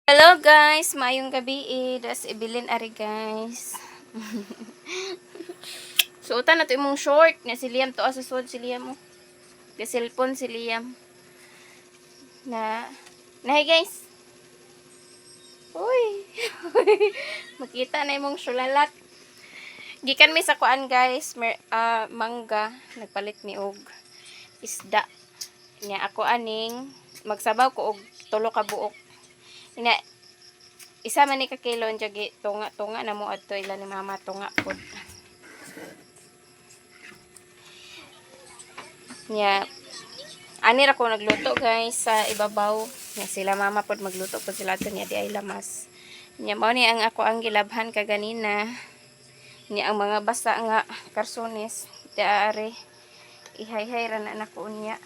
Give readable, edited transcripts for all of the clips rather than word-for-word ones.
Hello guys, maayong gabi das ibilin ari guys. Suotan nato imong short na si Liam to asa suod si Liam mo. Ga cellphone si Liam. Na nahi guys. Uy. Makita na imong sulalat. Gikan mi sa kuan guys, mangga nagpalit mi og isda. Nya ako aning magsabaw ko og tulo ka buok. Ina isa man ni ka kilo jagi tunga na mo adto ila ni mama tunga pod. Nya ani ra ko nagluto guys sa ibabaw. Nya sila mama pod magluto pod sila ato niya di ay lamas. Nya mao ni ang ako ang gilabhan kaganina. Nya ang mga basa nga karsones daari ihay-hay ra na nako unya.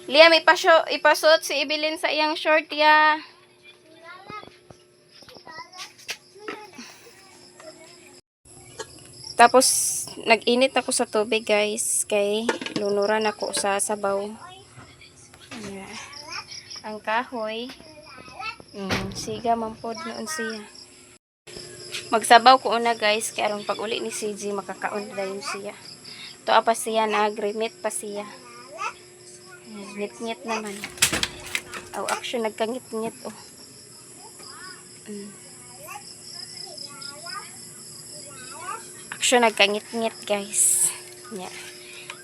Liam, ipasuot si Ibilin sa iyang short ya. Tapos nag-init ako sa tubig guys kay lunuran ako sa sabaw. Yeah. Ang kahoy siga man pod noon siya. Magsabaw ko una guys kay aron pag uli ni CJ makakaon dayon siya. Tuwa pa siya nag-remit pa siya. Ngit-ngit naman. Aw, action nagkangit-ngit oh. Action nagkangit-ngit guys. Yeah.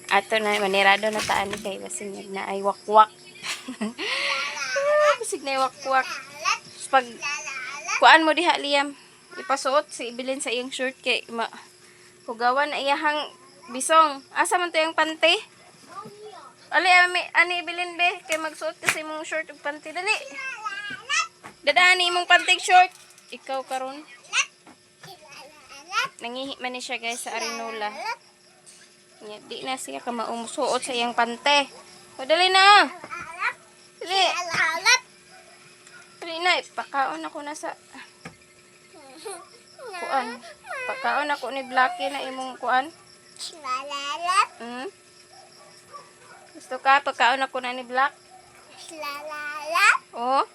Ato na manirado na taan ni kay basig na ay wakwak. Basig na ay wakwak. Pag kuan mo diha Liam, ipasuot si Ibilin sa iyang short kay hugawan na iyahang bisong. Asa man to yung panty? Ali, ani Ibilin be, kay magsuot kasi mong short ug panty dali. Dadani mong panty short. Ikaw karon. Nangihi man ni siya guys sa arinola. Nya di na siya ka maumusuot sa iyang pante. O dali na. Dali. Dali na, pakaon ako na sa kuan. Pakaon ako ni Blacky na imong kuan. Gusto ka pagkaon ako na ni Black? Oh?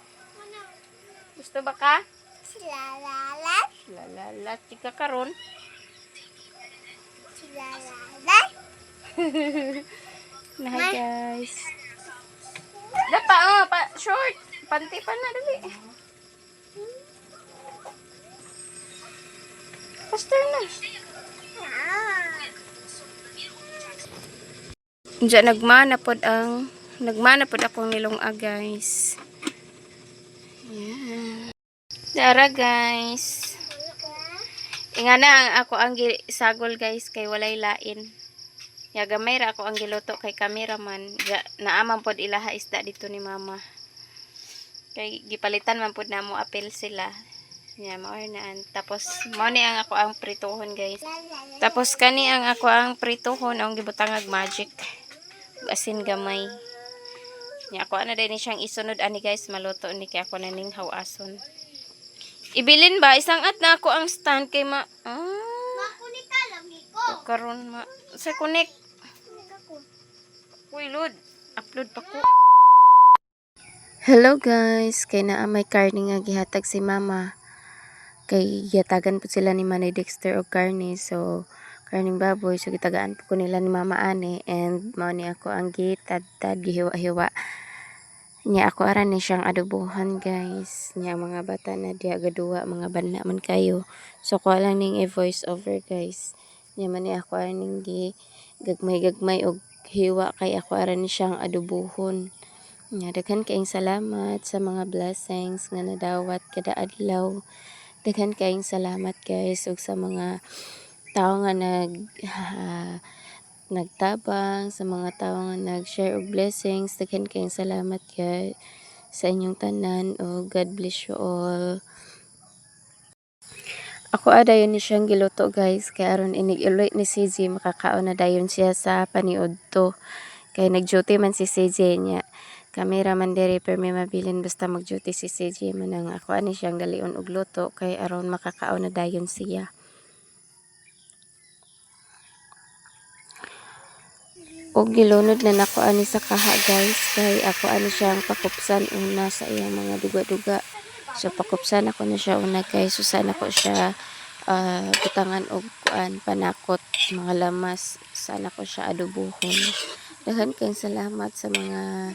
Gusto ba ka? Lalala. Tika karon. Nah guys. Dapa short. Panty pa na dali. Faster na. Diyan nagmana pod akong nilong guys. Yeah. Dara guys. Ingana ang ako ang sagol guys kay walay lain. Ya gamay ra ako ang giluto kay cameraman. Naaman pod ilaha isda dito ni mama. Kay gipalitan man pod namo apel sila. Ya mao naan. Tapos mao ni ang ako ang pritohon guys. Tapos kani ang ako ang pritohon ang gibutangag magic. Asin gamay. Ya ako ana din siyang isunod ani guys maluto ni kay ako na ning hawason. Ibilin ba isang at na ako ang stand kay makunik ka lagi ko. Karon sa kunik. Uy lud, upload pa ko. Hello guys, kay naa may karne nga gihatag si mama. Kay gihatagan po sila ni Manay Dexter og karne, so karning baboy, so gitagaan po ko nila ni mama ani, and mao ni ako ang gitadtad gihiwa-hiwa. Nya ako aran ni siyang adobohan guys. Nya mga bata na diha gaduwa, mga bana man kayo. So ko lang ning i-voice over guys. Nya man ni ako aran ning gagmay og hiwa kay ako aran ni siyang adobohon. Nya daghan kaayong salamat sa mga blessings nga nadawat kada adlaw. Daghan kaayong salamat guys ug sa mga tao nga nagtabang, sa mga tao nga nag-share og blessings. Daghan kayong salamat guys sa inyong tanan o God bless you all. Ako dayon ni siyang giluto guys kay aron inig-ulit ni CJ makakaon na dayon siya sa paniudto. Kay nag-duty man si CJ niya. Cameraman diri per may mabilin basta mag-duty si CJ man ang ako ani siyang dalion og luto kay aron makakaon na dayon siya. Og gilunod na nako ani sa kaha guys, kay ako ani siyang pakupsan una sa iyang mga duga-duga. So pakupsan ako na siya una guys, so sana ko siya butangan og kuan panakot mga lamas, sana ko siya adobohon. Daghan kayong salamat sa mga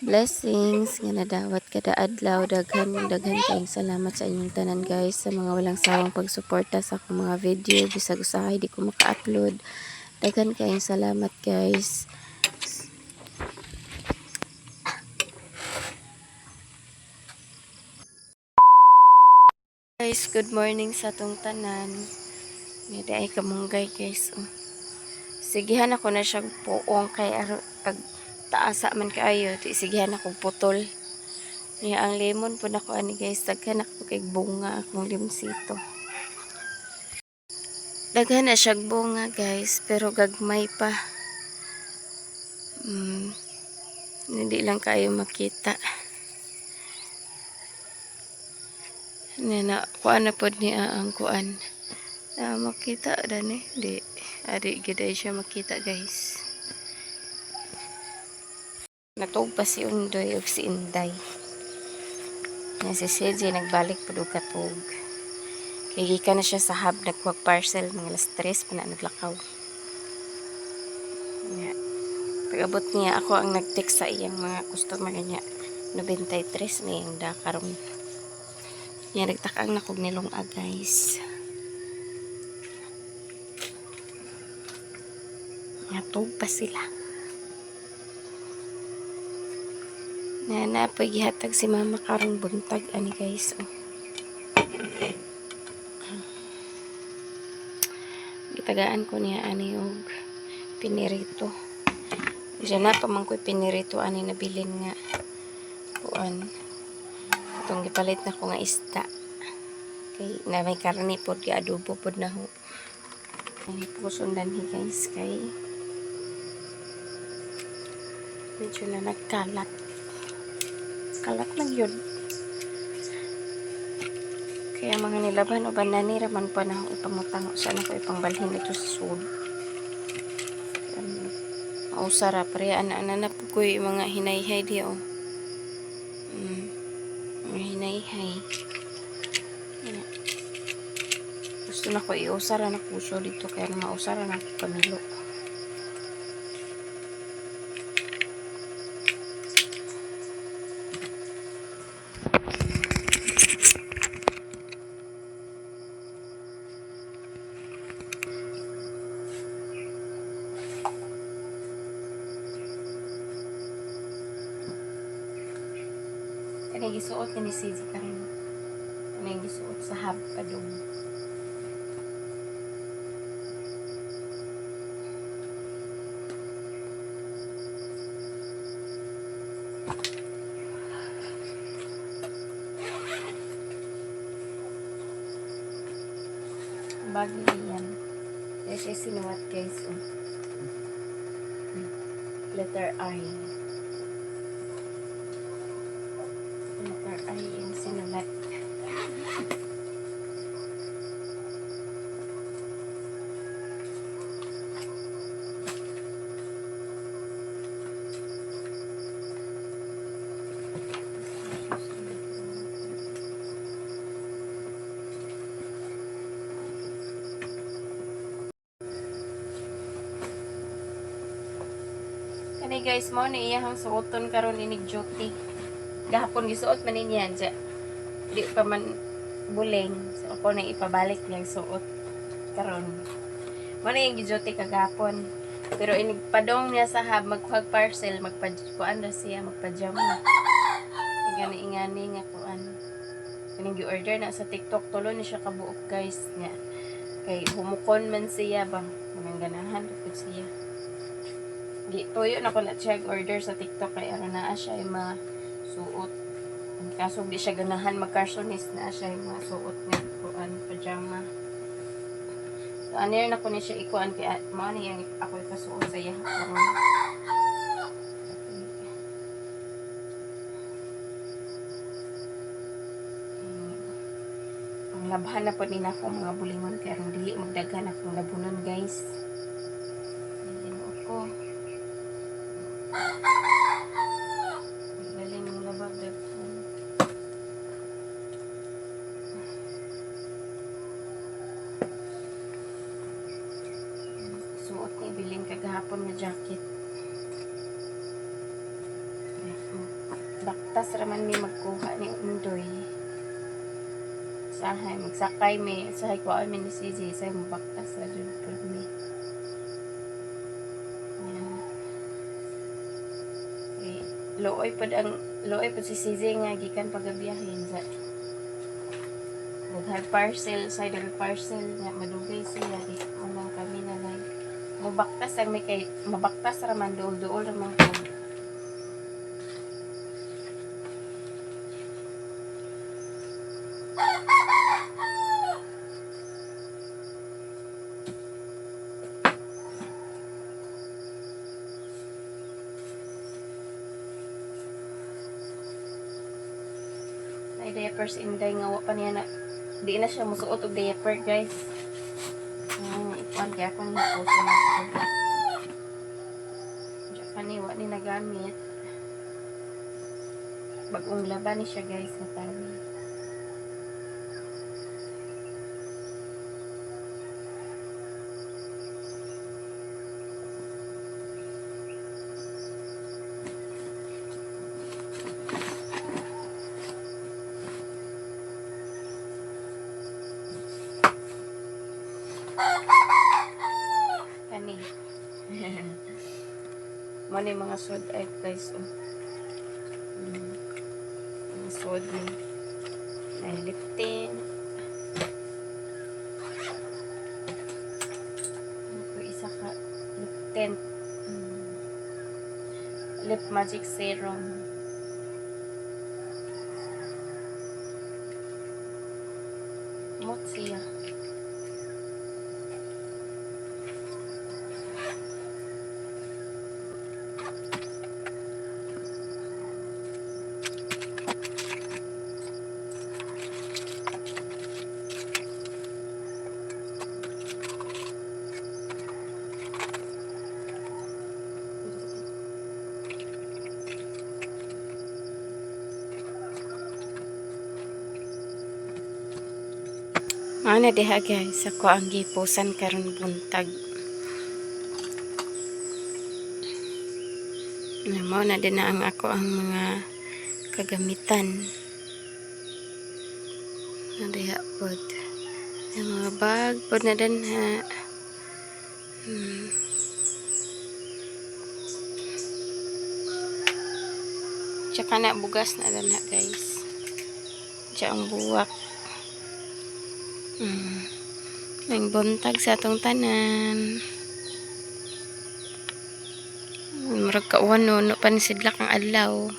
blessings nga nadawat kada adlaw. Daghan kayong salamat sa inyong tanan guys, sa mga walang sawang pagsuporta sa akong mga video bisag usahay di ko maka-upload. Daghan kayong salamat guys. Guys, good morning sa tong tanan. May ay kamunggay guys. Oh. Sigihan ako na siyang puong kay pag taasa man kaayo, di sigihan ako putol. Niya ang lemon po nako ani guys, daghan ako kay bunga akong limsito. Daghan na siyang bunga guys, pero gagmay pa. Hindi lang kayo makita. Na kuan na pod niya ang kuan. Makita dani di adi gid siya makita guys. Natug pa si Undoy ug si Inday. Na si CJ nagbalik pod og katug. Kay gikan na siya sa hub nagkuha parcel mga alas 3 pa na naglakaw. Yeah. Pag-abot niya ako ang nag-text sa iyang mga customer niya. 93 na yung dakarong. Yan, nagtakang na kog nilong guys. Natog pa sila. Na pagihatag si mama karong buntag ani guys. Oh. Gitagaan ko niya ani og pinirito. Diyan na pa man ko pinirito ani nabilin nga kuan. Itong gipalit na ko nga isda. Kay na may karne pod gi adobo pod na ho. Ay pusundan hi guys kay medyo na nagkalat. Kalat lang yun. Kaya mga nilaban o banani raman pa na ipamutang sana ko ipangbalhin ito sa sud. Mausara pare ana po ko yung mga hinayhay di oh. Mga hinayhay. Gusto na ko iusara na puso dito kaya mausara na pamilo. Kaya gisuot ni CJ karon. Kaya gisuot sa hub padung. Bagay yan. Kasi sinuwat guys. Oh. Letter I. Letter I yung sinulat. Kani guys mo ni iyang suoton karon inig duty. Gahapon gisuot man niyan siya. Di pa man buling. So ako na ipabalik niyang suot karon. Mo na yung duty kagapon. Pero inig padong niya sa hub magkuhag parcel magkuan na siya magpajama. Gani ingani nga kuan. Kaning gi-order na sa TikTok tulo ni siya kabuok guys nga. Kay humukon man siya ba. Manang ganahan pud siya. Tuyo na ko na siya order sa TikTok kay aron naa siya ay masuot. Kaso di siya ganahan mag-carsonis na siya ay masuot nga kuan pajama. So anir na ko ni siya ikuan kay mao ni yang ako ipasuot sa iya karon. Ang labhan na po din ako mga bulingon kay aron dili magdaghan akong labunon guys. Ayan ako. gihapon nga jacket. Baktas raman mi magkuha ni Undoy. Sahay magsakay mi, sahay ko ay ni Sisi, sahay mo baktas ra jud pud mi. Looy pud si Sisi nga gikan pagabiyahin sa nag parcel, side parcel nga madugay siya di unang kami na lang. Mabaktas ang may kay mabaktas raman duol raman ko. Ay diapers inday nga wa pa niya na di na siya musuot og diaper guys. Ikuan kaya akong napuso na ito. Diyan kaniwa ni nagamit. Bagong laban ni siya guys na tawi. Kani. Mani mga sod ay guys. Mga sod ni. Ay liptin. Ako isa ka liptin. Lip Magic Serum. Mot siya. Ana diha guys, ako ang gipusan karon buntag. Mo na din na ang ako ang mga kagamitan. Na diha pod. Ang mga bag pod na din ha. Tsaka na bugas na din ha guys. Tsaka ang buwak. May buntag sa atong tanan. Murag kauwan no pa ni sidlak ang adlaw.